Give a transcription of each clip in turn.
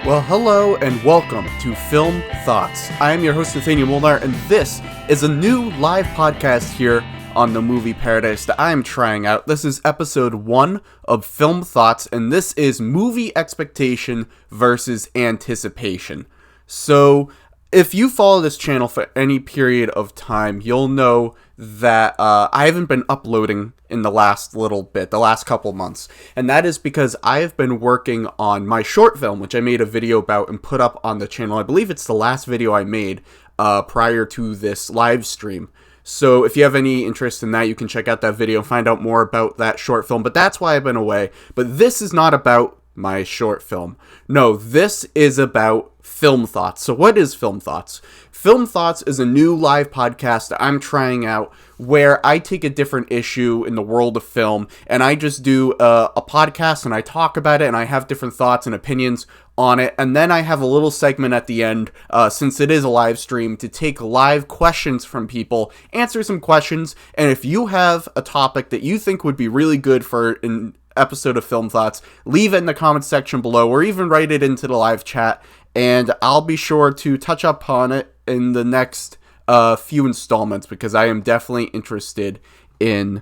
Well, hello and welcome to Film Thoughts. I am your host, Nathanael Molnár, and this is a new live podcast here on the Movie Paradise that I am trying out. This is episode 1 of Film Thoughts, and this is movie expectation versus anticipation. So, if you follow this channel for any period of time, you'll know that I haven't been uploading in the last couple months. And that is because I have been working on my short film, which I made a video about and put up on the channel. I believe it's the last video I made prior to this live stream. So if you have any interest in that, you can check out that video and find out more about that short film. But that's why I've been away. But this is not about my short film. No, this is about Film Thoughts. So what is Film Thoughts? Film Thoughts is a new live podcast that I'm trying out where I take a different issue in the world of film and I just do a podcast and I talk about it and I have different thoughts and opinions on it. And then I have a little segment at the end, since it is a live stream, to take live questions from people, answer some questions, and if you have a topic that you think would be really good for an episode of Film Thoughts, leave it in the comments section below or even write it into the live chat, and I'll be sure to touch upon it in the next few installments because I am definitely interested in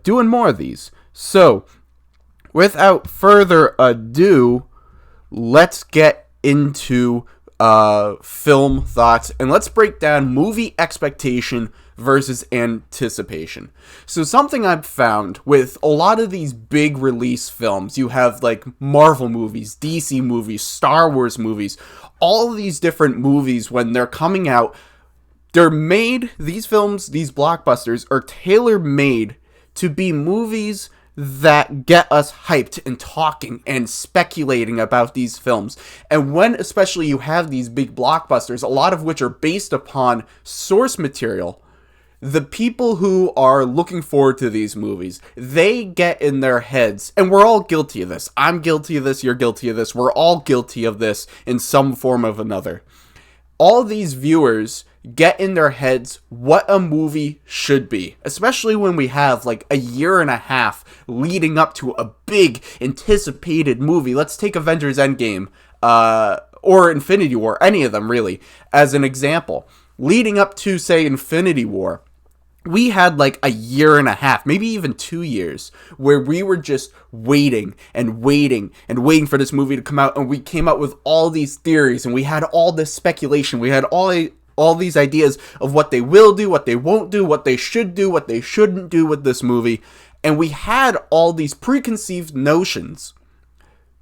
doing more of these. So, without further ado, let's get into Film Thoughts and let's break down movie expectation versus anticipation. So something I've found with a lot of these big release films, you have like Marvel movies, DC movies, Star Wars movies, all of these different movies when they're coming out, they're made, these films, these blockbusters are tailor-made to be movies that get us hyped and talking and speculating about these films. And when especially you have these big blockbusters, a lot of which are based upon source material, the people who are looking forward to these movies, they get in their heads, and we're all guilty of this. I'm guilty of this, you're guilty of this, we're all guilty of this in some form of another. All these viewers get in their heads what a movie should be, especially when we have like a year and a half leading up to a big anticipated movie. Let's take Avengers Endgame, or Infinity War, any of them really, as an example. Leading up to, say, Infinity War, we had like a year and a half, maybe even 2 years, where we were just waiting and waiting and waiting for this movie to come out, and we came up with all these theories, and we had all this speculation, we had all these ideas of what they will do, what they won't do, what they should do, what they shouldn't do with this movie, and we had all these preconceived notions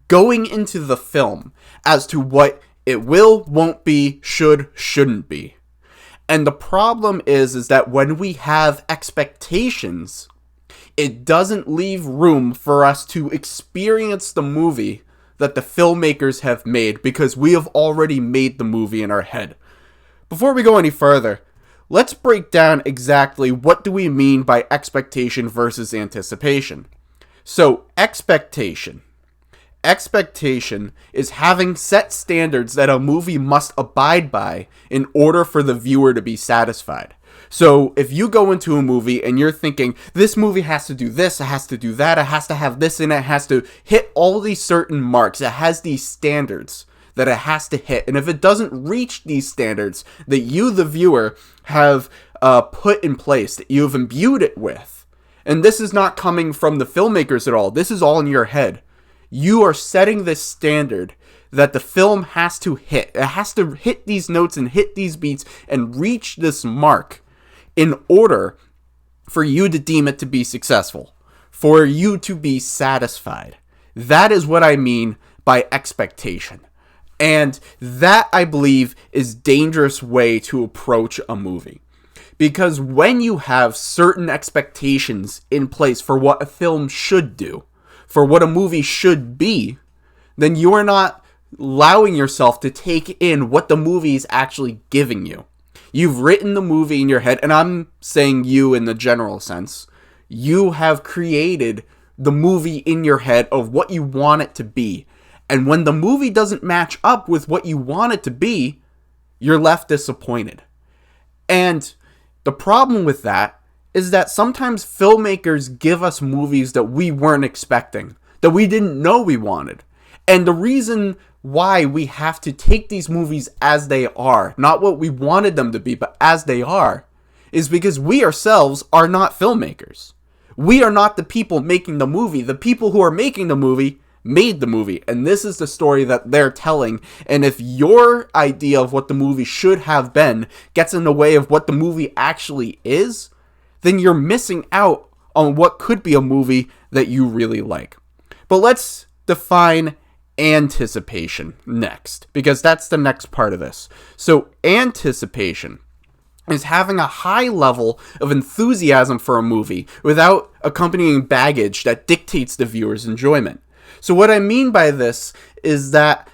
going into the film as to what it will, won't be, should, shouldn't be. And the problem is that when we have expectations, it doesn't leave room for us to experience the movie that the filmmakers have made because we have already made the movie in our head. Before we go any further, let's break down exactly what do we mean by expectation versus anticipation. So, expectation. Expectation is having set standards that a movie must abide by in order for the viewer to be satisfied. So if you go into a movie and you're thinking, this movie has to do this, it has to do that, it has to have this in it, it has to hit all these certain marks, it has these standards that it has to hit. And if it doesn't reach these standards that you, the viewer, have put in place, that you've imbued it with, and this is not coming from the filmmakers at all, this is all in your head. You are setting this standard that the film has to hit. It has to hit these notes and hit these beats and reach this mark in order for you to deem it to be successful, for you to be satisfied. That is what I mean by expectation. And that, I believe, is a dangerous way to approach a movie. Because when you have certain expectations in place for what a film should do, for what a movie should be, then you are not allowing yourself to take in what the movie is actually giving you. You've written the movie in your head, and I'm saying you in the general sense. You have created the movie in your head of what you want it to be. And when the movie doesn't match up with what you want it to be, you're left disappointed. And the problem with that is that sometimes filmmakers give us movies that we weren't expecting, that we didn't know we wanted. And the reason why we have to take these movies as they are, not what we wanted them to be, but as they are, is because we ourselves are not filmmakers. We are not the people making the movie. The people who are making the movie made the movie, and this is the story that they're telling. And if your idea of what the movie should have been gets in the way of what the movie actually is, then you're missing out on what could be a movie that you really like. But let's define anticipation next, because that's the next part of this. So anticipation is having a high level of enthusiasm for a movie without accompanying baggage that dictates the viewer's enjoyment. So what I mean by this is that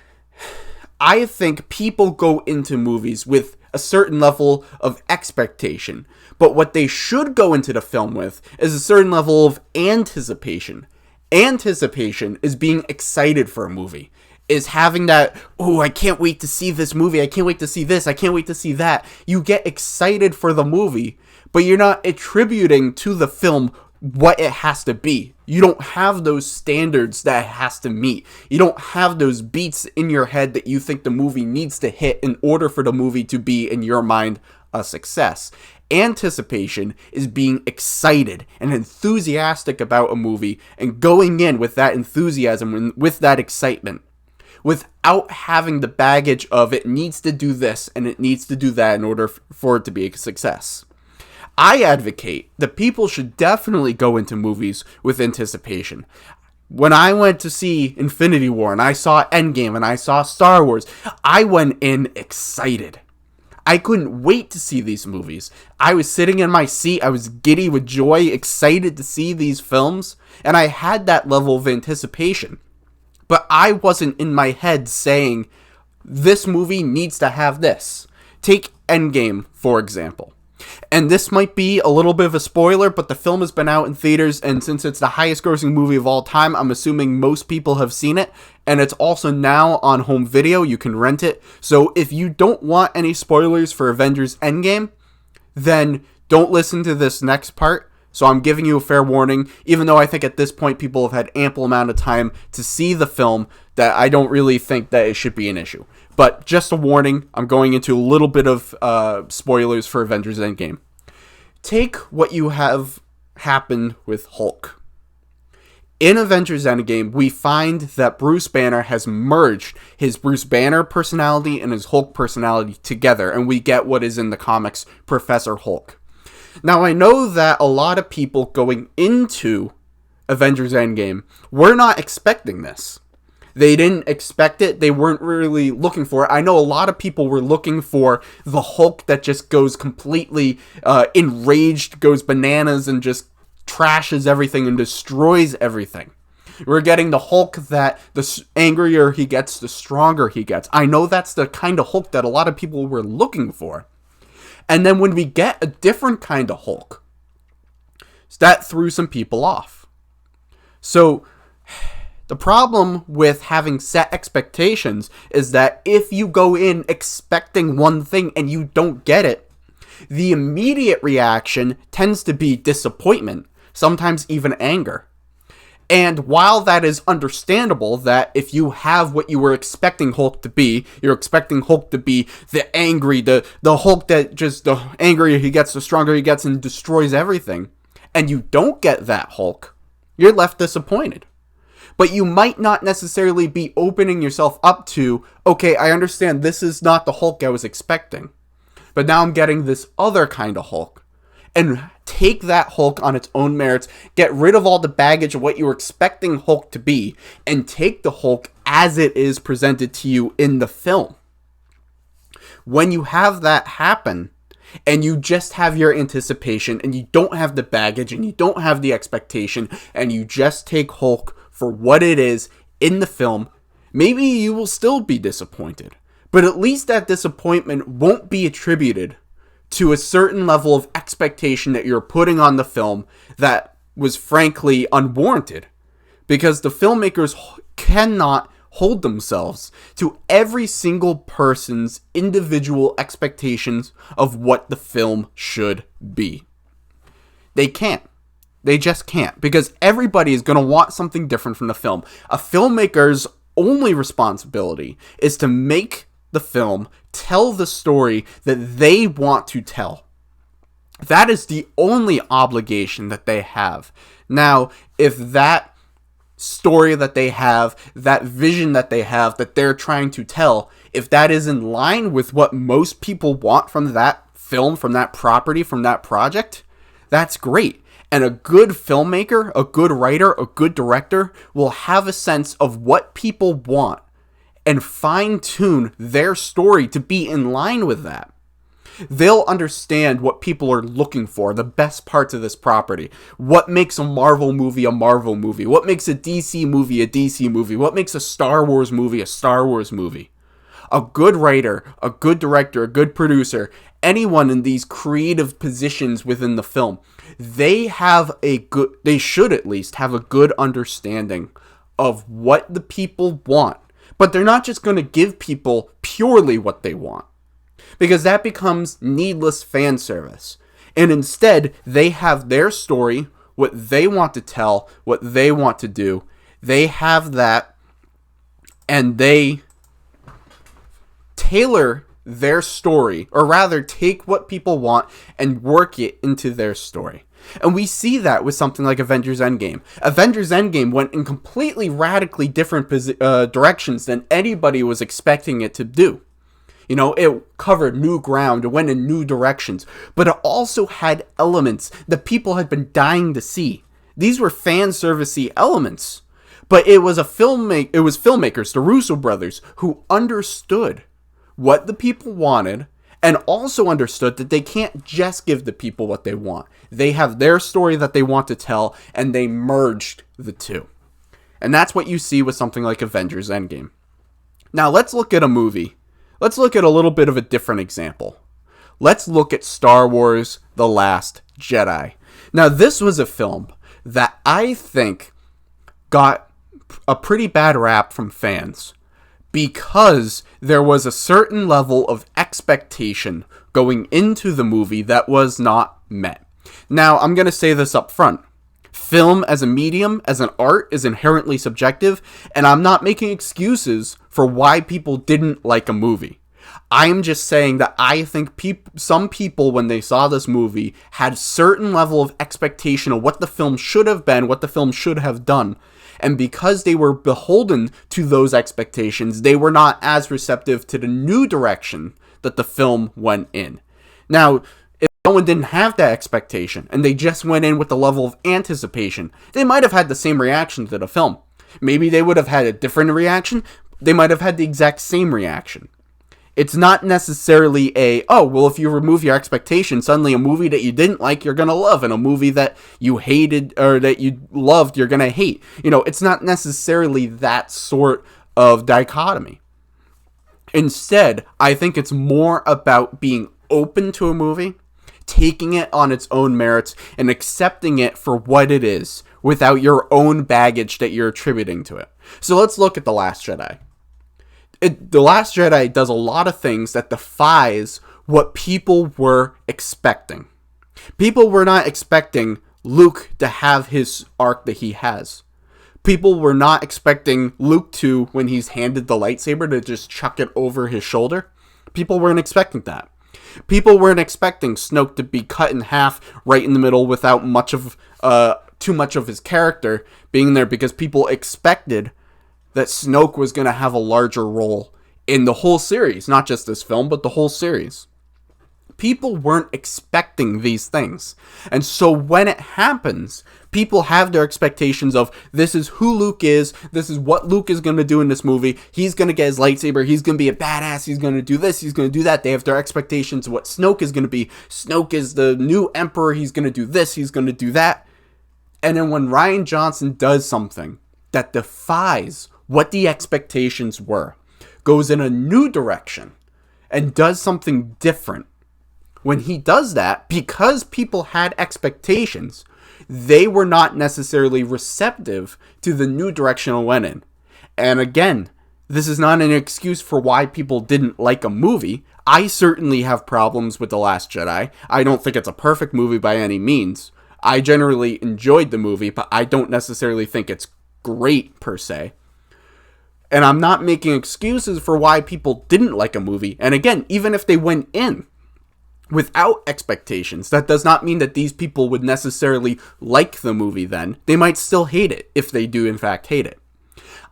I think people go into movies with a certain level of expectation, but what they should go into the film with is a certain level of anticipation. Anticipation is being excited for a movie, is having that, oh, I can't wait to see this movie, I can't wait to see this, I can't wait to see that. You get excited for the movie, but you're not attributing to the film what it has to be. You don't have those standards that it has to meet. You don't have those beats in your head that you think the movie needs to hit in order for the movie to be, in your mind, a success. Anticipation is being excited and enthusiastic about a movie and going in with that enthusiasm and with that excitement, without having the baggage of it needs to do this and it needs to do that in order for it to be a success. I advocate that people should definitely go into movies with anticipation. When I went to see Infinity War and I saw Endgame and I saw Star Wars, I went in excited. I couldn't wait to see these movies. I was sitting in my seat, I was giddy with joy, excited to see these films, and I had that level of anticipation. But I wasn't in my head saying, this movie needs to have this. Take Endgame, for example. And this might be a little bit of a spoiler, but the film has been out in theaters, and since it's the highest grossing movie of all time, I'm assuming most people have seen it, and it's also now on home video. You can rent it. So if you don't want any spoilers for Avengers Endgame, then don't listen to this next part. So I'm giving you a fair warning, even though I think at this point people have had ample amount of time to see the film, that I don't really think that it should be an issue. But just a warning, I'm going into a little bit of spoilers for Avengers Endgame. Take what you have happened with Hulk. In Avengers Endgame, we find that Bruce Banner has merged his Bruce Banner personality and his Hulk personality together, and we get what is in the comics Professor Hulk. Now, I know that a lot of people going into Avengers Endgame were not expecting this. They didn't expect it. They weren't really looking for it. I know a lot of people were looking for the Hulk that just goes completely enraged, goes bananas, and just trashes everything and destroys everything. We're getting the Hulk that the angrier he gets, the stronger he gets. I know that's the kind of Hulk that a lot of people were looking for. And then when we get a different kind of Hulk, that threw some people off. So the problem with having set expectations is that if you go in expecting one thing and you don't get it, the immediate reaction tends to be disappointment, sometimes even anger. And while that is understandable, that if you have what you were expecting Hulk to be, you're expecting Hulk to be the angry, the Hulk that just, the angrier he gets, the stronger he gets and destroys everything, and you don't get that Hulk, you're left disappointed. But you might not necessarily be opening yourself up to, okay, I understand this is not the Hulk I was expecting, but now I'm getting this other kind of Hulk. And take that Hulk on its own merits, get rid of all the baggage of what you were expecting Hulk to be, and take the Hulk as it is presented to you in the film. When you have that happen, and you just have your anticipation, and you don't have the baggage, and you don't have the expectation, and you just take Hulk for what it is in the film, maybe you will still be disappointed. But at least that disappointment won't be attributed to a certain level of expectation that you're putting on the film that was frankly unwarranted. Because the filmmakers cannot hold themselves to every single person's individual expectations of what the film should be. They can't. They just can't. Because everybody is going to want something different from the film. A filmmaker's only responsibility is to make the film tell the story that they want to tell. That is the only obligation that they have. Now, if that story that they have, that vision that they have, that they're trying to tell, if that is in line with what most people want from that film, from that property, from that project, that's great. And a good filmmaker, a good writer, a good director will have a sense of what people want and fine-tune their story to be in line with that. They'll understand what people are looking for, the best parts of this property. What makes a Marvel movie a Marvel movie? What makes a DC movie a DC movie? What makes a Star Wars movie a Star Wars movie? A good writer, a good director, a good producer, anyone in these creative positions within the film, they should at least have a good understanding of what the people want. But they're not just going to give people purely what they want, because that becomes needless fan service. And instead, they have their story, what they want to tell, what they want to do. They have that, and they tailor their story, or rather take what people want and work it into their story. And we see that with something like Avengers Endgame. Avengers Endgame went in completely radically different directions than anybody was expecting it to do. You know, it covered new ground, it went in new directions, but it also had elements that people had been dying to see. These were fan servicey elements, but it was filmmakers, the Russo brothers, who understood what the people wanted and also understood that they can't just give the people what they want. They have their story that they want to tell, and they merged the two. And that's what you see with something like Avengers Endgame. Now let's look at a movie. Let's look at a little bit of a different example. Let's look at Star Wars: The Last Jedi. Now, this was a film that I think got a pretty bad rap from fans because there was a certain level of expectation going into the movie that was not met. Now, I'm going to say this up front. Film as a medium, as an art, is inherently subjective, and I'm not making excuses for why people didn't like a movie. I'm just saying that I think some people, when they saw this movie, had a certain level of expectation of what the film should have been, what the film should have done, and because they were beholden to those expectations, they were not as receptive to the new direction that the film went in. Now, someone didn't have that expectation, and they just went in with the level of anticipation, they might have had the same reaction to the film. Maybe they would have had a different reaction. They might have had the exact same reaction. It's not necessarily if you remove your expectation, suddenly a movie that you didn't like, you're going to love, and a movie that you hated or that you loved, you're going to hate. You know, it's not necessarily that sort of dichotomy. Instead, I think it's more about being open to a movie, taking it on its own merits, and accepting it for what it is without your own baggage that you're attributing to it. So let's look at The Last Jedi. The Last Jedi does a lot of things that defies what people were expecting. People were not expecting Luke to have his arc that he has. People were not expecting Luke to, when he's handed the lightsaber, to just chuck it over his shoulder. People weren't expecting that. People weren't expecting Snoke to be cut in half right in the middle without too much of his character being there, because people expected that Snoke was going to have a larger role in the whole series, not just this film, but the whole series. People weren't expecting these things. And so when it happens, people have their expectations of, this is who Luke is, this is what Luke is going to do in this movie, he's going to get his lightsaber, he's going to be a badass, he's going to do this, he's going to do that. They have their expectations of what Snoke is going to be. Snoke is the new emperor, he's going to do this, he's going to do that. And then when Rian Johnson does something that defies what the expectations were, goes in a new direction, and does something different, when he does that, because people had expectations, they were not necessarily receptive to the new direction it went in. And again, this is not an excuse for why people didn't like a movie. I certainly have problems with The Last Jedi. I don't think it's a perfect movie by any means. I generally enjoyed the movie, but I don't necessarily think it's great per se. And I'm not making excuses for why people didn't like a movie. And again, even if they went in without expectations, that does not mean that these people would necessarily like the movie then. They might still hate it if they do in fact hate it.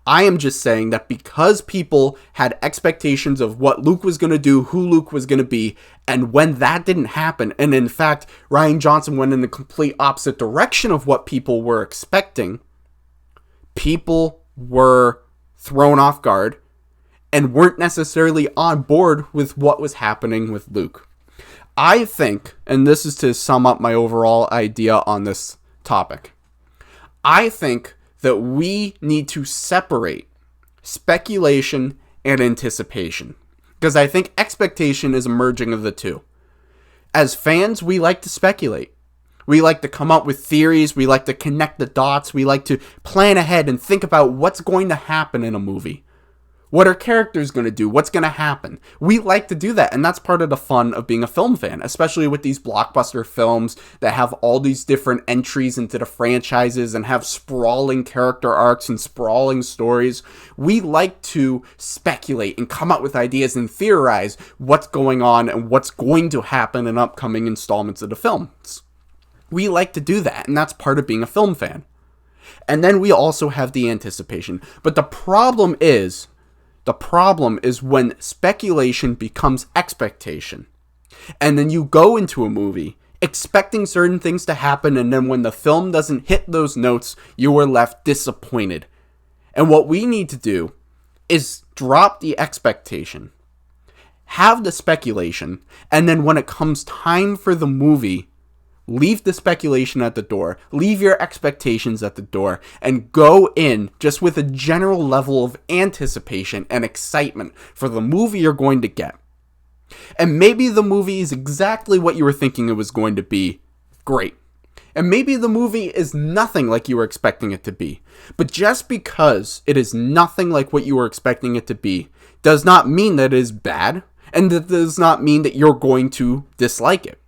I am just saying that because people had expectations of what Luke was going to do, who Luke was going to be, and when that didn't happen, and in fact, Rian Johnson went in the complete opposite direction of what people were expecting, people were thrown off guard and weren't necessarily on board with what was happening with Luke. I think, and this is to sum up my overall idea on this topic, I think that we need to separate speculation and anticipation, because I think expectation is a merging of the two. As fans, we like to speculate. We like to come up with theories. We like to connect the dots. We like to plan ahead and think about what's going to happen in a movie. What are characters going to do? What's going to happen? We like to do that, and that's part of the fun of being a film fan, especially with these blockbuster films that have all these different entries into the franchises and have sprawling character arcs and sprawling stories. We like to speculate and come up with ideas and theorize what's going on and what's going to happen in upcoming installments of the films. We like to do that, and that's part of being a film fan. And then we also have the anticipation. But the problem is when speculation becomes expectation. And then you go into a movie expecting certain things to happen, and then when the film doesn't hit those notes, you are left disappointed. And what we need to do is drop the expectation, have the speculation, and then when it comes time for the movie, leave the speculation at the door, leave your expectations at the door, and go in just with a general level of anticipation and excitement for the movie you're going to get. And maybe the movie is exactly what you were thinking it was going to be. Great. And maybe the movie is nothing like you were expecting it to be. But just because it is nothing like what you were expecting it to be does not mean that it is bad, and that does not mean that you're going to dislike it.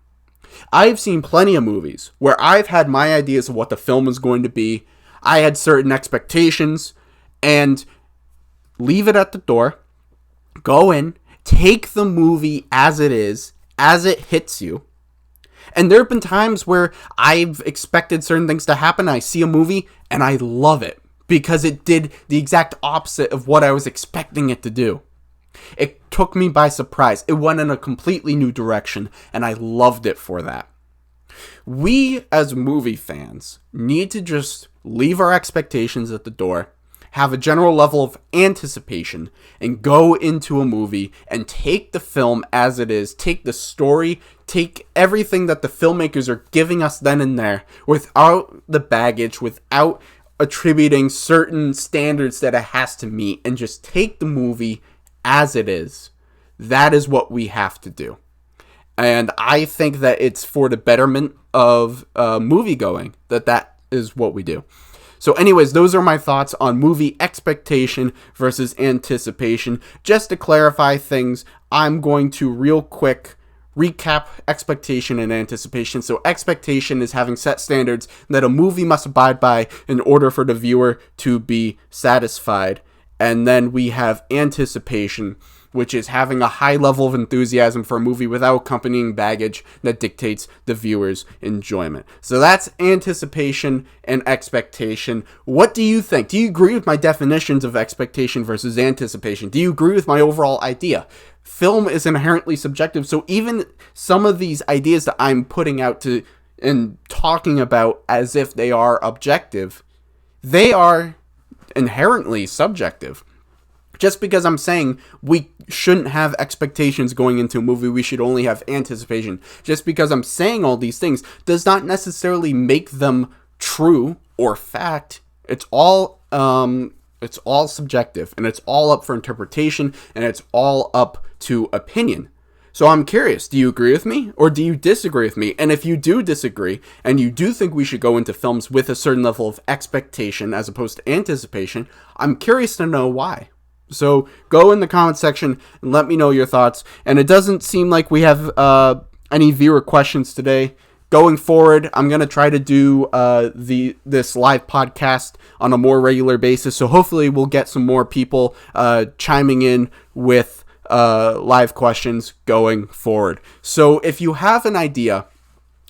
I've seen plenty of movies where I've had my ideas of what the film is going to be. I had certain expectations, and leave it at the door, go in, take the movie as it is, as it hits you. And there have been times where I've expected certain things to happen, I see a movie, and I love it because it did the exact opposite of what I was expecting it to do. It took me by surprise. It went in a completely new direction, and I loved it for that. We, as movie fans, need to just leave our expectations at the door, have a general level of anticipation, and go into a movie and take the film as it is, take the story, take everything that the filmmakers are giving us then and there, without the baggage, without attributing certain standards that it has to meet, and just take the movie as it is. That is what we have to do. And I think that it's for the betterment of movie going that is what we do. So anyways, those are my thoughts on movie expectation versus anticipation. Just to clarify things, I'm going to real quick recap expectation and anticipation. So expectation is having set standards that a movie must abide by in order for the viewer to be satisfied. And then we have anticipation, which is having a high level of enthusiasm for a movie without accompanying baggage that dictates the viewer's enjoyment. So that's anticipation and expectation. What do you think? Do you agree with my definitions of expectation versus anticipation? Do you agree with my overall idea? Film is inherently subjective, so even some of these ideas that I'm putting out to and talking about as if they are objective, they are inherently subjective. Just because I'm saying we shouldn't have expectations going into a movie, we should only have anticipation. Just because I'm saying all these things does not necessarily make them true or fact. It's all subjective, and it's all up for interpretation, and it's all up to opinion. So I'm curious, do you agree with me or do you disagree with me? And if you do disagree and you do think we should go into films with a certain level of expectation as opposed to anticipation, I'm curious to know why. So go in the comment section and let me know your thoughts. And it doesn't seem like we have any viewer questions today. going forward, I'm going to try to do this live podcast on a more regular basis. So hopefully we'll get some more people chiming in with live questions going forward. So if you have an idea,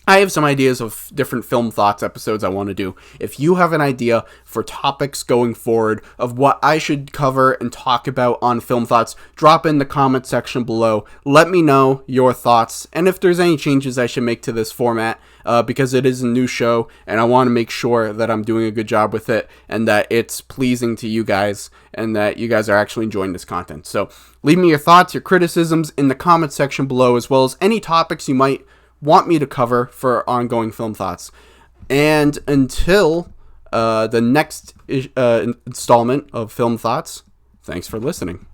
I have some ideas of different Film Thoughts episodes I want to do. If you have an idea for topics going forward of what I should cover and talk about on Film Thoughts, drop in the comment section below. Let me know your thoughts and if there's any changes I should make to this format, because it is a new show and I want to make sure that I'm doing a good job with it and that it's pleasing to you guys and that you guys are actually enjoying this content. So leave me your thoughts, your criticisms in the comment section below, as well as any topics you might want me to cover for ongoing Film Thoughts. And until the next installment of Film Thoughts, thanks for listening.